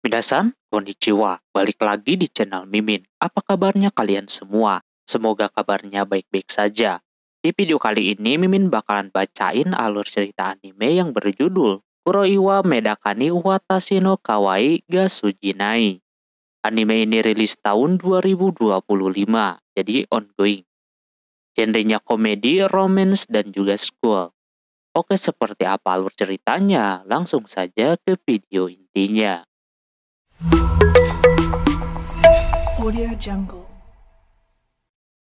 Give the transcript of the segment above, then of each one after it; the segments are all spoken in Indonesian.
Minasan, konnichiwa. Balik lagi di channel Mimin. Apa kabarnya kalian semua? Semoga kabarnya baik-baik saja. Di video kali ini, Mimin bakalan bacain alur cerita anime yang berjudul Kuroiwa Medakani Watashi no Kawaii ga Sujinai. Anime ini rilis tahun 2025, jadi ongoing. Genrenya komedi, romance, dan juga school. Oke, seperti apa alur ceritanya? Langsung saja ke video intinya. Audio Jungle.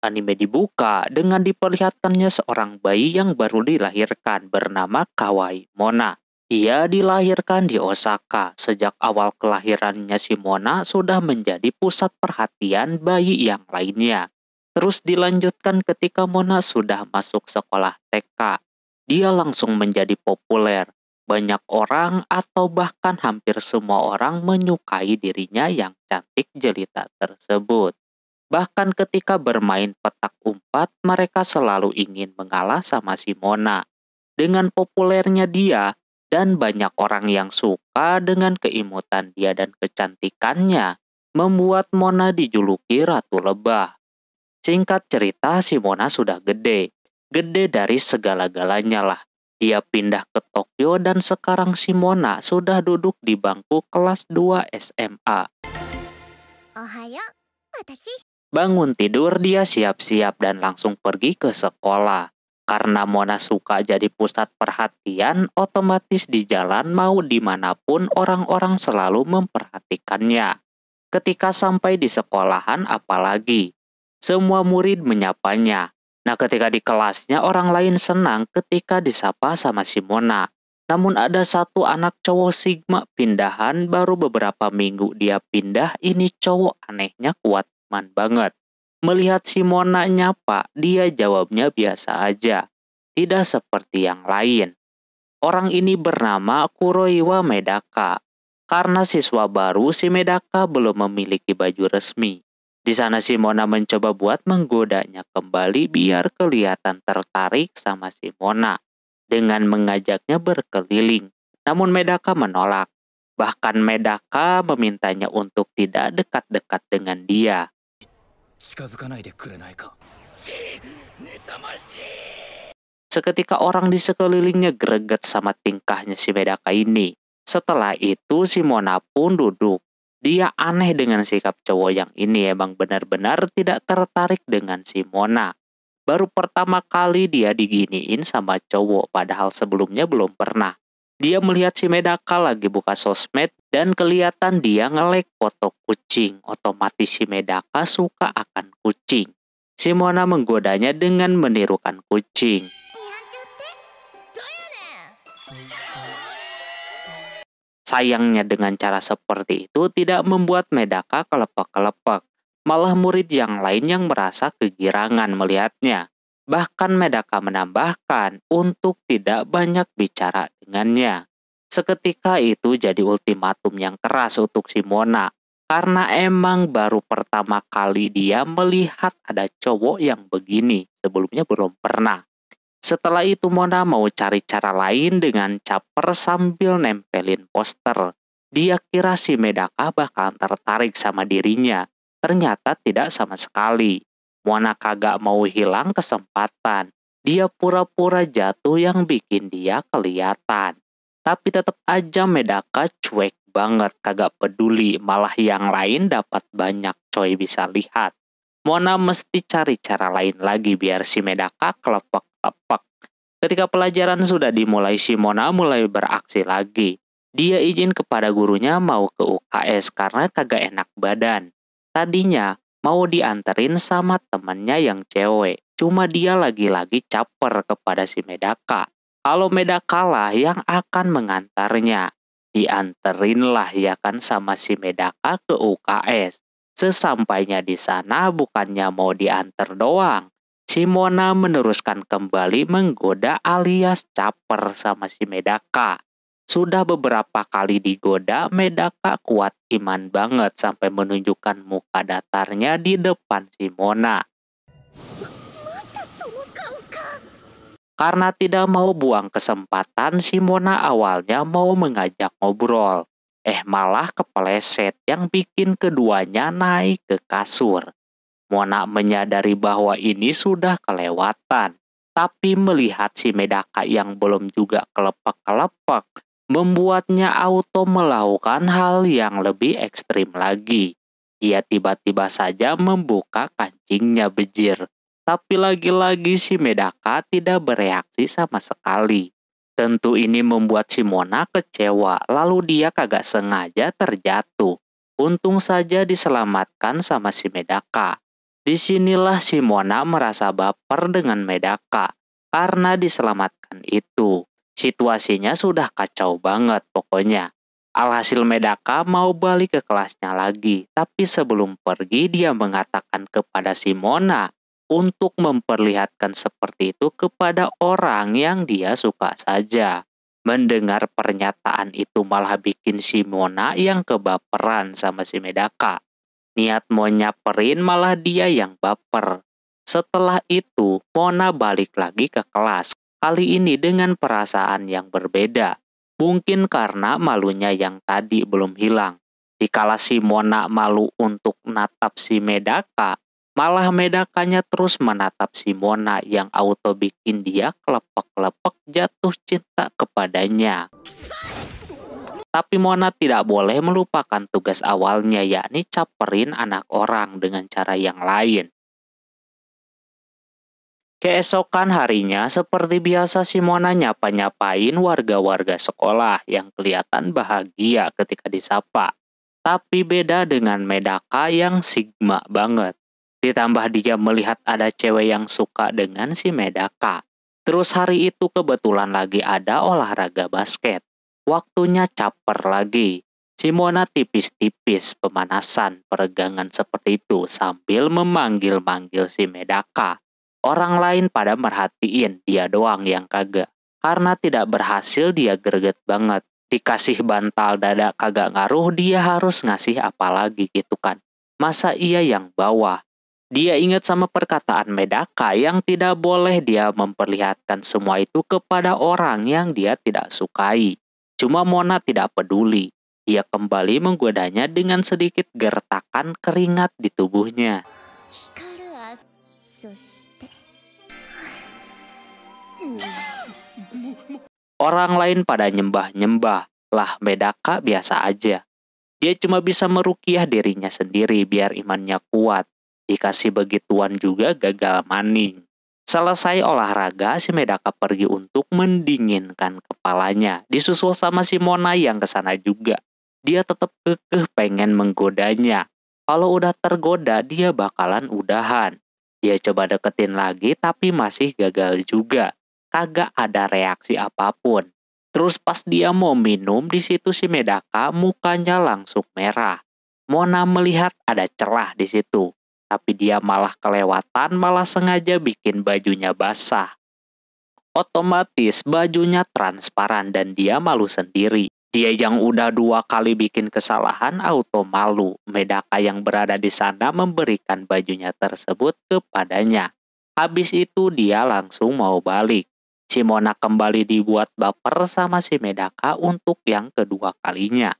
Anime dibuka dengan diperlihatkannya seorang bayi yang baru dilahirkan bernama Kawai Mona. Dia dilahirkan di Osaka. Sejak awal kelahirannya si Mona sudah menjadi pusat perhatian bayi yang lainnya. Terus dilanjutkan ketika Mona sudah masuk sekolah TK. Dia langsung menjadi populer. Banyak orang atau bahkan hampir semua orang menyukai dirinya yang cantik jelita tersebut. Bahkan ketika bermain petak umpat, mereka selalu ingin mengalah sama si Mona. Dengan populernya dia, dan banyak orang yang suka dengan keimutan dia dan kecantikannya, membuat Mona dijuluki Ratu Lebah. Singkat cerita, si Mona sudah gede. Gede dari segala-galanya lah. Dia pindah ke Tokyo dan sekarang si Mona sudah duduk di bangku kelas 2 SMA. Ohayo, watashi. Bangun tidur, dia siap-siap dan langsung pergi ke sekolah. Karena Mona suka jadi pusat perhatian, otomatis di jalan mau dimanapun orang-orang selalu memperhatikannya. Ketika sampai di sekolahan apalagi, semua murid menyapanya. Nah, ketika di kelasnya orang lain senang ketika disapa sama si Mona. Namun ada satu anak cowok Sigma pindahan baru beberapa minggu dia pindah, ini cowok anehnya kuat banget. Melihat si Mona nyapa, dia jawabnya biasa aja. Tidak seperti yang lain. Orang ini bernama Kuroiwa Medaka. Karena siswa baru, si Medaka belum memiliki baju resmi. Di sana si Mona mencoba buat menggodanya kembali biar kelihatan tertarik sama si Mona. Dengan mengajaknya berkeliling. Namun Medaka menolak. Bahkan Medaka memintanya untuk tidak dekat-dekat dengan dia. Seketika orang di sekelilingnya greget sama tingkahnya si Medaka ini. Setelah itu si Mona pun duduk. Dia aneh dengan sikap cowok yang ini, emang benar-benar tidak tertarik dengan si Mona. Baru pertama kali dia diginiin sama cowok, padahal sebelumnya belum pernah. Dia melihat si Medaka lagi buka sosmed dan kelihatan dia nge-like foto kucing. Otomatis si Medaka suka akan kucing. Si Mona menggodanya dengan menirukan kucing. Sayangnya dengan cara seperti itu tidak membuat Medaka kelepek-kelepek. Malah murid yang lain yang merasa kegirangan melihatnya. Bahkan Medaka menambahkan untuk tidak banyak bicara dengannya. Seketika itu jadi ultimatum yang keras untuk si Mona. Karena emang baru pertama kali dia melihat ada cowok yang begini. Sebelumnya belum pernah. Setelah itu Mona mau cari cara lain dengan caper sambil nempelin poster. Dia kira si Medaka bakal tertarik sama dirinya. Ternyata tidak sama sekali. Mona kagak mau hilang kesempatan. Dia pura-pura jatuh yang bikin dia kelihatan. Tapi tetap aja Medaka cuek banget, kagak peduli. Malah yang lain dapat banyak coy bisa lihat. Mona mesti cari cara lain lagi biar si Medaka kelepek-kelepek. Ketika pelajaran sudah dimulai, si Mona mulai beraksi lagi. Dia izin kepada gurunya mau ke UKS karena kagak enak badan. Tadinya mau dianterin sama temennya yang cewek. Cuma dia lagi-lagi caper kepada si Medaka. Kalau Medaka lah yang akan mengantarnya. Dianterin lah ya kan sama si Medaka ke UKS. Sesampainya di sana bukannya mau diantar doang. Si Mona meneruskan kembali menggoda alias caper sama si Medaka. Sudah beberapa kali digoda, Medaka kuat iman banget sampai menunjukkan muka datarnya di depan si Mona. Karena tidak mau buang kesempatan, si Mona awalnya mau mengajak ngobrol. Malah kepeleset yang bikin keduanya naik ke kasur. Mona menyadari bahwa ini sudah kelewatan, tapi melihat si Medaka yang belum juga kelepek-kelepek, membuatnya auto melakukan hal yang lebih ekstrim lagi. Dia tiba-tiba saja membuka kancingnya bejir, tapi lagi-lagi si Medaka tidak bereaksi sama sekali. Tentu ini membuat si Mona kecewa, lalu dia kagak sengaja terjatuh. Untung saja diselamatkan sama si Medaka. Disinilah si Mona merasa baper dengan Medaka karena diselamatkan itu. Situasinya sudah kacau banget pokoknya. Alhasil Medaka mau balik ke kelasnya lagi, tapi sebelum pergi dia mengatakan kepada si Mona untuk memperlihatkan seperti itu kepada orang yang dia suka saja. Mendengar pernyataan itu malah bikin si Mona yang kebaperan sama si Medaka. Niat mau nyamperin malah dia yang baper. Setelah itu, Mona balik lagi ke kelas. Kali ini dengan perasaan yang berbeda. Mungkin karena malunya yang tadi belum hilang. Dikala si Mona malu untuk natap si Medaka, malah Medakanya terus menatap si Mona yang auto bikin dia kelepek-kelepek jatuh cinta kepadanya. Tapi Mona tidak boleh melupakan tugas awalnya, yakni caperin anak orang dengan cara yang lain. Keesokan harinya, seperti biasa si Mona nyapa-nyapain warga-warga sekolah yang kelihatan bahagia ketika disapa. Tapi beda dengan Medaka yang sigma banget. Ditambah dia melihat ada cewek yang suka dengan si Medaka. Terus hari itu kebetulan lagi ada olahraga basket. Waktunya caper lagi. Si Mona tipis-tipis pemanasan peregangan seperti itu sambil memanggil-manggil si Medaka. Orang lain pada merhatiin, dia doang yang kagak. Karena tidak berhasil dia greget banget. Dikasih bantal dada kagak ngaruh, dia harus ngasih apa lagi gitu kan. Masa iya yang bawah? Dia ingat sama perkataan Medaka yang tidak boleh dia memperlihatkan semua itu kepada orang yang dia tidak sukai. Cuma Mona tidak peduli. Dia kembali menggodanya dengan sedikit gertakan keringat di tubuhnya. Orang lain pada nyembah-nyembah. Lah Medaka biasa aja. Dia cuma bisa merukiah dirinya sendiri biar imannya kuat. Dikasih begituan juga gagal maning. Selesai olahraga, si Medaka pergi untuk mendinginkan kepalanya. Disusul sama si Mona yang kesana juga. Dia tetap kekeh pengen menggodanya. Kalau udah tergoda, dia bakalan udahan. Dia coba deketin lagi tapi masih gagal juga. Kagak ada reaksi apapun. Terus pas dia mau minum, di situ si Medaka mukanya langsung merah. Mona melihat ada celah di situ. Tapi dia malah kelewatan, malah sengaja bikin bajunya basah. Otomatis bajunya transparan dan dia malu sendiri. Dia yang udah 2 kali bikin kesalahan auto malu. Medaka yang berada di sana memberikan bajunya tersebut kepadanya. Habis itu dia langsung mau balik. Si Mona kembali dibuat baper sama si Medaka untuk yang kedua kalinya.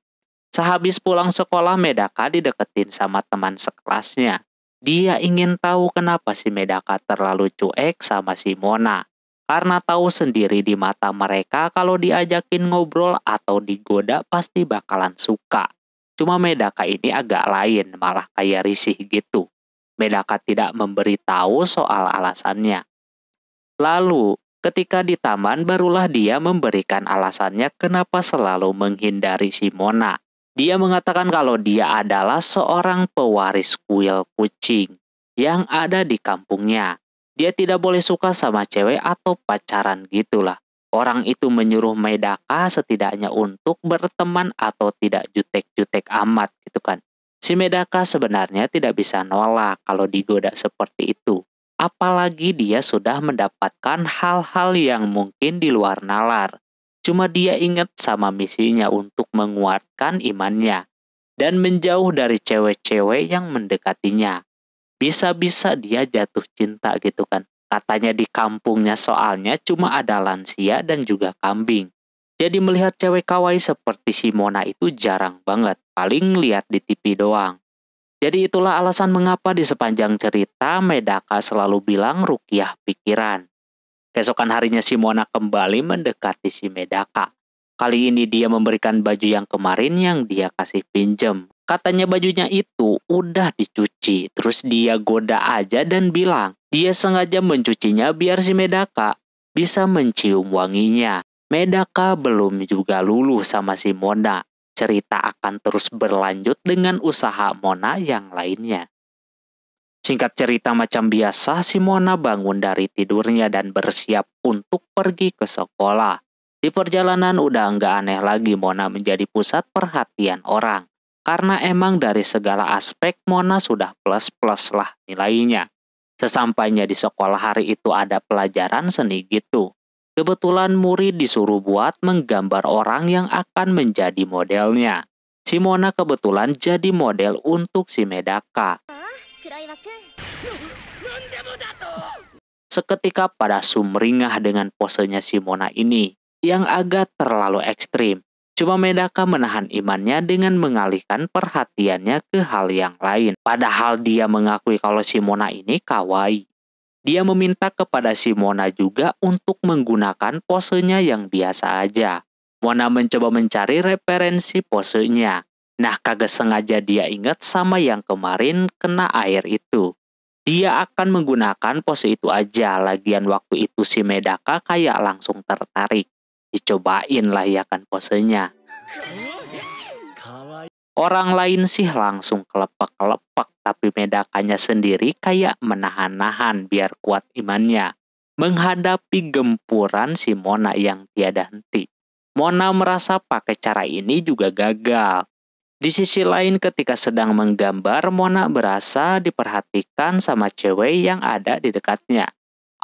Sehabis pulang sekolah, Medaka dideketin sama teman sekelasnya. Dia ingin tahu kenapa si Medaka terlalu cuek sama si Mona. Karena tahu sendiri di mata mereka kalau diajakin ngobrol atau digoda pasti bakalan suka. Cuma Medaka ini agak lain, malah kayak risih gitu. Medaka tidak memberitahu soal alasannya. Lalu, ketika di taman barulah dia memberikan alasannya kenapa selalu menghindari si Mona. Dia mengatakan kalau dia adalah seorang pewaris kuil kucing yang ada di kampungnya. Dia tidak boleh suka sama cewek atau pacaran gitulah. Orang itu menyuruh Medaka setidaknya untuk berteman atau tidak jutek-jutek amat gitu kan. Si Medaka sebenarnya tidak bisa nolak kalau digoda seperti itu. Apalagi dia sudah mendapatkan hal-hal yang mungkin di luar nalar. Cuma dia ingat sama misinya untuk menguatkan imannya dan menjauh dari cewek-cewek yang mendekatinya. Bisa-bisa dia jatuh cinta gitu kan. Katanya di kampungnya soalnya cuma ada lansia dan juga kambing. Jadi melihat cewek kawaii seperti si Mona itu jarang banget, paling lihat di TV doang. Jadi itulah alasan mengapa di sepanjang cerita Medaka selalu bilang rukiah pikiran. Keesokan harinya si Mona kembali mendekati si Medaka. Kali ini dia memberikan baju yang kemarin yang dia kasih pinjem. Katanya bajunya itu udah dicuci, terus dia goda aja dan bilang dia sengaja mencucinya biar si Medaka bisa mencium wanginya. Medaka belum juga luluh sama si Mona. Cerita akan terus berlanjut dengan usaha Mona yang lainnya. Singkat cerita macam biasa, si Mona bangun dari tidurnya dan bersiap untuk pergi ke sekolah. Di perjalanan udah nggak aneh lagi Mona menjadi pusat perhatian orang. Karena emang dari segala aspek Mona sudah plus-plus lah nilainya. Sesampainya di sekolah hari itu ada pelajaran seni gitu. Kebetulan murid disuruh buat menggambar orang yang akan menjadi modelnya. Si Mona kebetulan jadi model untuk si Medaka. Seketika pada sumringah dengan posenya si Mona ini, yang agak terlalu ekstrim. Cuma Medaka menahan imannya dengan mengalihkan perhatiannya ke hal yang lain. Padahal dia mengakui kalau si Mona ini kawaii. Dia meminta kepada si Mona juga untuk menggunakan posenya yang biasa aja. Mona mencoba mencari referensi posenya. Nah, kagak sengaja dia ingat sama yang kemarin kena air itu. Dia akan menggunakan pose itu aja, lagian waktu itu si Medaka kayak langsung tertarik. Dicobain lah ya kan posenya. Orang lain sih langsung kelepek-kelepek, tapi Medakanya sendiri kayak menahan-nahan biar kuat imannya. Menghadapi gempuran si Mona yang tiada henti. Mona merasa pakai cara ini juga gagal. Di sisi lain ketika sedang menggambar, Mona berasa diperhatikan sama cewek yang ada di dekatnya.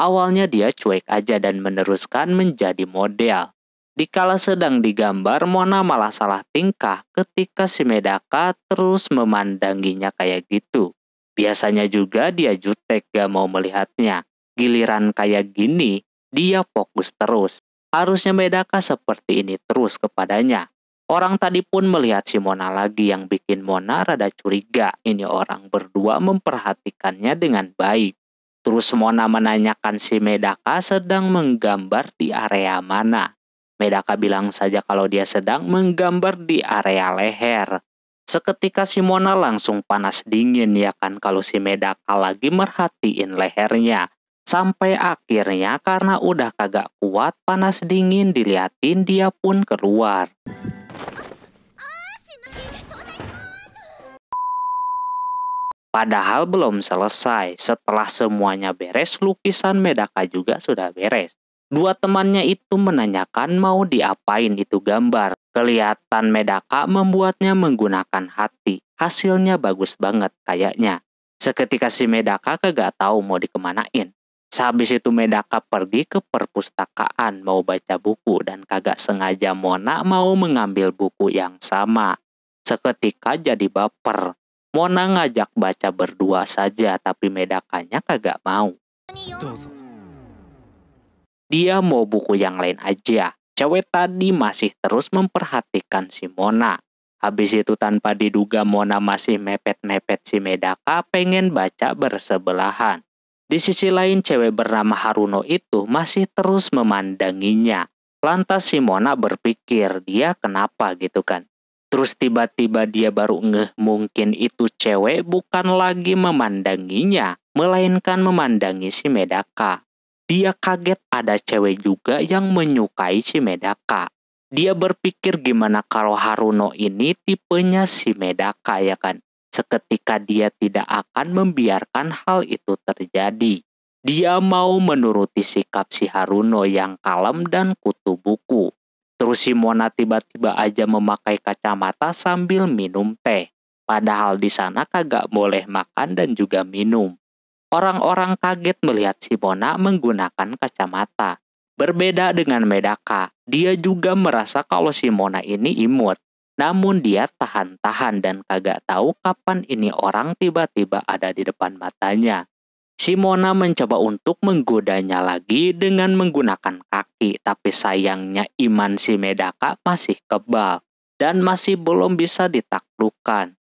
Awalnya dia cuek aja dan meneruskan menjadi model. Dikala sedang digambar, Mona malah salah tingkah ketika si Medaka terus memandanginya kayak gitu. Biasanya juga dia jutek gak mau melihatnya. Giliran kayak gini, dia fokus terus. Harusnya Medaka seperti ini terus kepadanya. Orang tadi pun melihat si Mona lagi yang bikin Mona rada curiga. Ini orang berdua memperhatikannya dengan baik. Terus Mona menanyakan si Medaka sedang menggambar di area mana. Medaka bilang saja kalau dia sedang menggambar di area leher. Seketika si Mona langsung panas dingin ya kan kalau si Medaka lagi merhatiin lehernya. Sampai akhirnya karena udah kagak kuat panas dingin diliatin dia pun keluar. Padahal belum selesai. Setelah semuanya beres, lukisan Medaka juga sudah beres. Dua temannya itu menanyakan mau diapain itu gambar. Kelihatan Medaka membuatnya menggunakan hati. Hasilnya bagus banget kayaknya. Seketika si Medaka kagak tahu mau dikemanain. Sehabis itu Medaka pergi ke perpustakaan mau baca buku dan kagak sengaja Mona mau mengambil buku yang sama. Seketika jadi baper. Mona ngajak baca berdua saja tapi Medakanya kagak mau. Dia mau buku yang lain aja. Cewek tadi masih terus memperhatikan si Mona. Habis itu tanpa diduga Mona masih mepet-mepet si Medaka pengen baca bersebelahan. Di sisi lain cewek bernama Haruno itu masih terus memandanginya. Lantas si Mona berpikir dia kenapa gitu kan. Terus tiba-tiba dia baru ngeh mungkin itu cewek bukan lagi memandanginya, melainkan memandangi si Medaka. Dia kaget ada cewek juga yang menyukai si Medaka. Dia berpikir gimana kalau Haruno ini tipenya si Medaka ya kan. Seketika dia tidak akan membiarkan hal itu terjadi. Dia mau menuruti sikap si Haruno yang kalem dan kutu buku. Terus si Mona tiba-tiba aja memakai kacamata sambil minum teh. Padahal di sana kagak boleh makan dan juga minum. Orang-orang kaget melihat si Mona menggunakan kacamata. Berbeda dengan Medaka, dia juga merasa kalau si Mona ini imut. Namun dia tahan-tahan dan kagak tahu kapan ini orang tiba-tiba ada di depan matanya. Si Si Mona mencoba untuk menggodanya lagi dengan menggunakan kaki, tapi sayangnya iman si Medaka masih kebal dan masih belum bisa ditaklukkan.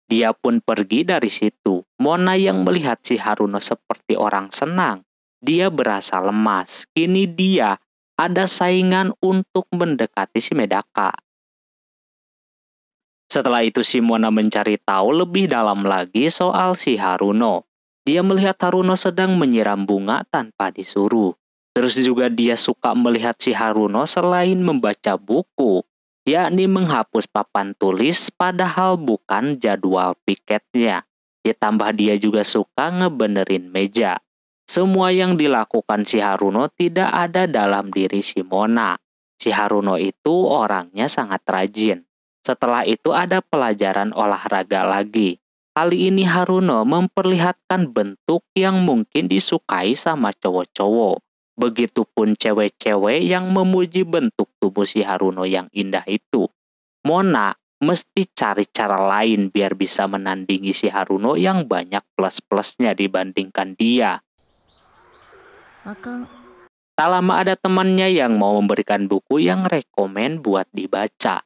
Dia pun pergi dari situ. Mona yang melihat si Haruno seperti orang senang, dia berasa lemas. Kini dia ada saingan untuk mendekati si Medaka. Setelah itu si Mona mencari tahu lebih dalam lagi soal si Haruno. Dia melihat Haruno sedang menyiram bunga tanpa disuruh. Terus juga dia suka melihat si Haruno selain membaca buku, yakni menghapus papan tulis padahal bukan jadwal piketnya. Ditambah dia juga suka ngebenerin meja. Semua yang dilakukan si Haruno tidak ada dalam diri si Mona. Si Haruno itu orangnya sangat rajin. Setelah itu ada pelajaran olahraga lagi. Kali ini Haruno memperlihatkan bentuk yang mungkin disukai sama cowok-cowok. Begitupun cewek-cewek yang memuji bentuk tubuh si Haruno yang indah itu. Mona mesti cari cara lain biar bisa menandingi si Haruno yang banyak plus-plusnya dibandingkan dia. Tak lama ada temannya yang mau memberikan buku yang rekomen buat dibaca.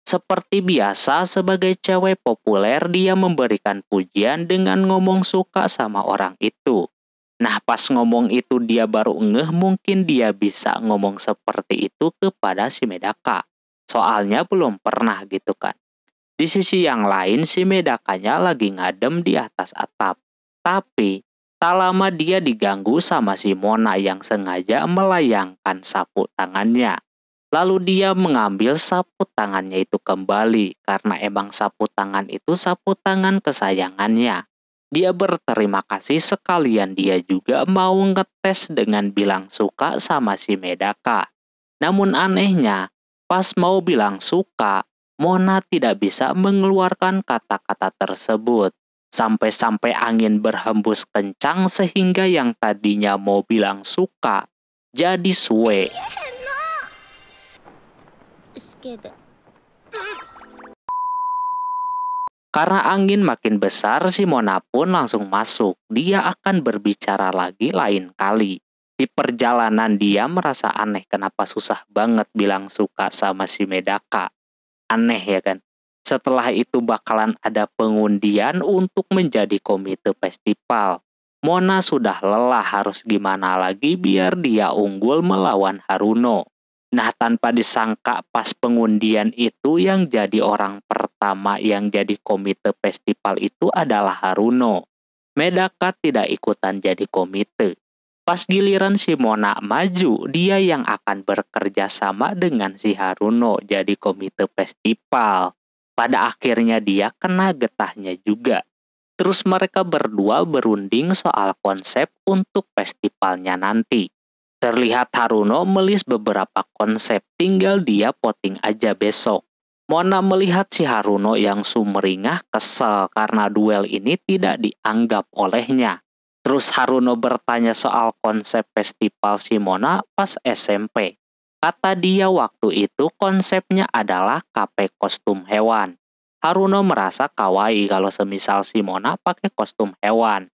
Seperti biasa, sebagai cewek populer, dia memberikan pujian dengan ngomong suka sama orang itu. Nah, pas ngomong itu dia baru ngeh mungkin dia bisa ngomong seperti itu kepada si Medaka. Soalnya belum pernah gitu kan. Di sisi yang lain, si Medakanya lagi ngadem di atas atap. Tapi, tak lama dia diganggu sama si Mona yang sengaja melayangkan sapu tangannya. Lalu dia mengambil sapu tangannya itu kembali karena emang sapu tangan itu sapu tangan kesayangannya. Dia berterima kasih sekalian dia juga mau ngetes dengan bilang suka sama si Medaka. Namun anehnya, pas mau bilang suka, Mona tidak bisa mengeluarkan kata-kata tersebut. Sampai-sampai angin berhembus kencang sehingga yang tadinya mau bilang suka, jadi suwe. Karena angin makin besar, si Mona pun langsung masuk. Dia akan berbicara lagi lain kali. Di perjalanan dia merasa aneh kenapa susah banget bilang suka sama si Medaka. Aneh ya kan? Setelah itu bakalan ada pengundian untuk menjadi komite festival. Mona sudah lelah, harus gimana lagi biar dia unggul melawan Haruno. Nah, tanpa disangka pas pengundian itu yang jadi orang pertama yang jadi komite festival itu adalah Haruno. Medaka tidak ikutan jadi komite. Pas giliran si Mona maju, dia yang akan bekerja sama dengan si Haruno jadi komite festival. Pada akhirnya dia kena getahnya juga. Terus mereka berdua berunding soal konsep untuk festivalnya nanti. Terlihat Haruno melis beberapa konsep, tinggal dia voting aja besok. Mona melihat si Haruno yang sumringah kesel karena duel ini tidak dianggap olehnya. Terus Haruno bertanya soal konsep festival si Mona pas SMP. Kata dia waktu itu konsepnya adalah kafe kostum hewan. Haruno merasa kawaii kalau semisal si Mona pakai kostum hewan.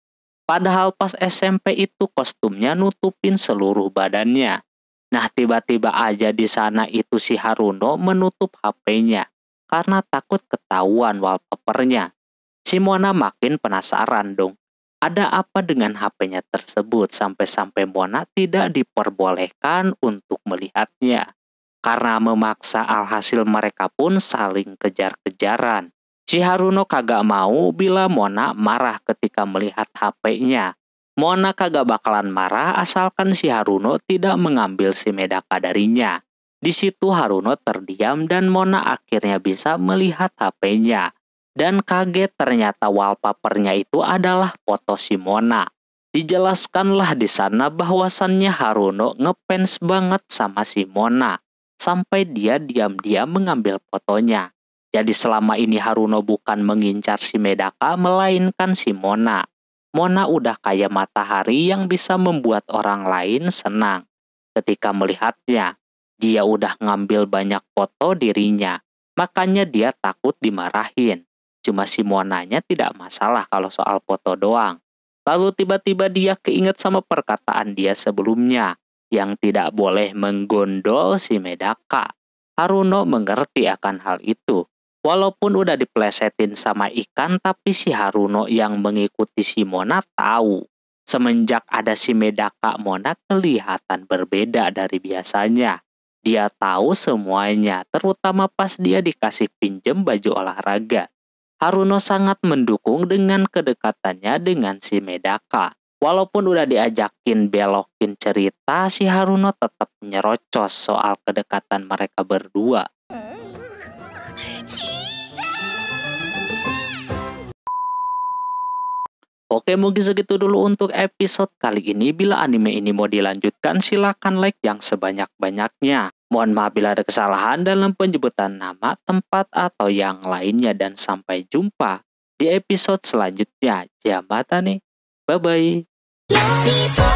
Padahal pas SMP itu kostumnya nutupin seluruh badannya. Nah, tiba-tiba aja di sana itu si Haruno menutup HP-nya karena takut ketahuan wallpapernya. Si Mona makin penasaran dong. Ada apa dengan HP-nya tersebut sampai-sampai Mona tidak diperbolehkan untuk melihatnya. Karena memaksa, alhasil mereka pun saling kejar-kejaran. Si Haruno kagak mau bila Mona marah ketika melihat HP-nya. Mona kagak bakalan marah asalkan si Haruno tidak mengambil si Medaka darinya. Di situ Haruno terdiam dan Mona akhirnya bisa melihat HP-nya. Dan kaget ternyata wallpapernya itu adalah foto si Mona. Dijelaskanlah di sana bahwasannya Haruno ngefans banget sama si Mona. Sampai dia diam-diam mengambil fotonya. Jadi selama ini Haruno bukan mengincar si Medaka, melainkan si Mona. Mona udah kayak matahari yang bisa membuat orang lain senang. Ketika melihatnya, dia udah ngambil banyak foto dirinya. Makanya dia takut dimarahin. cuma si Monanya tidak masalah kalau soal foto doang. Lalu tiba-tiba dia keinget sama perkataan dia sebelumnya, yang tidak boleh menggondol si Medaka. Haruno mengerti akan hal itu. Walaupun udah diplesetin sama ikan, tapi si Haruno yang mengikuti si Mona tahu. Semenjak ada si Medaka, Mona kelihatan berbeda dari biasanya. Dia tahu semuanya, terutama pas dia dikasih pinjem baju olahraga. Haruno sangat mendukung dengan kedekatannya dengan si Medaka. Walaupun udah diajakin belokin cerita, si Haruno tetap nyerocos soal kedekatan mereka berdua. Oke, mungkin segitu dulu untuk episode kali ini. Bila anime ini mau dilanjutkan, silakan like yang sebanyak-banyaknya. Mohon maaf bila ada kesalahan dalam penyebutan nama, tempat, atau yang lainnya. Dan sampai jumpa di episode selanjutnya. Jamata nih. Bye-bye.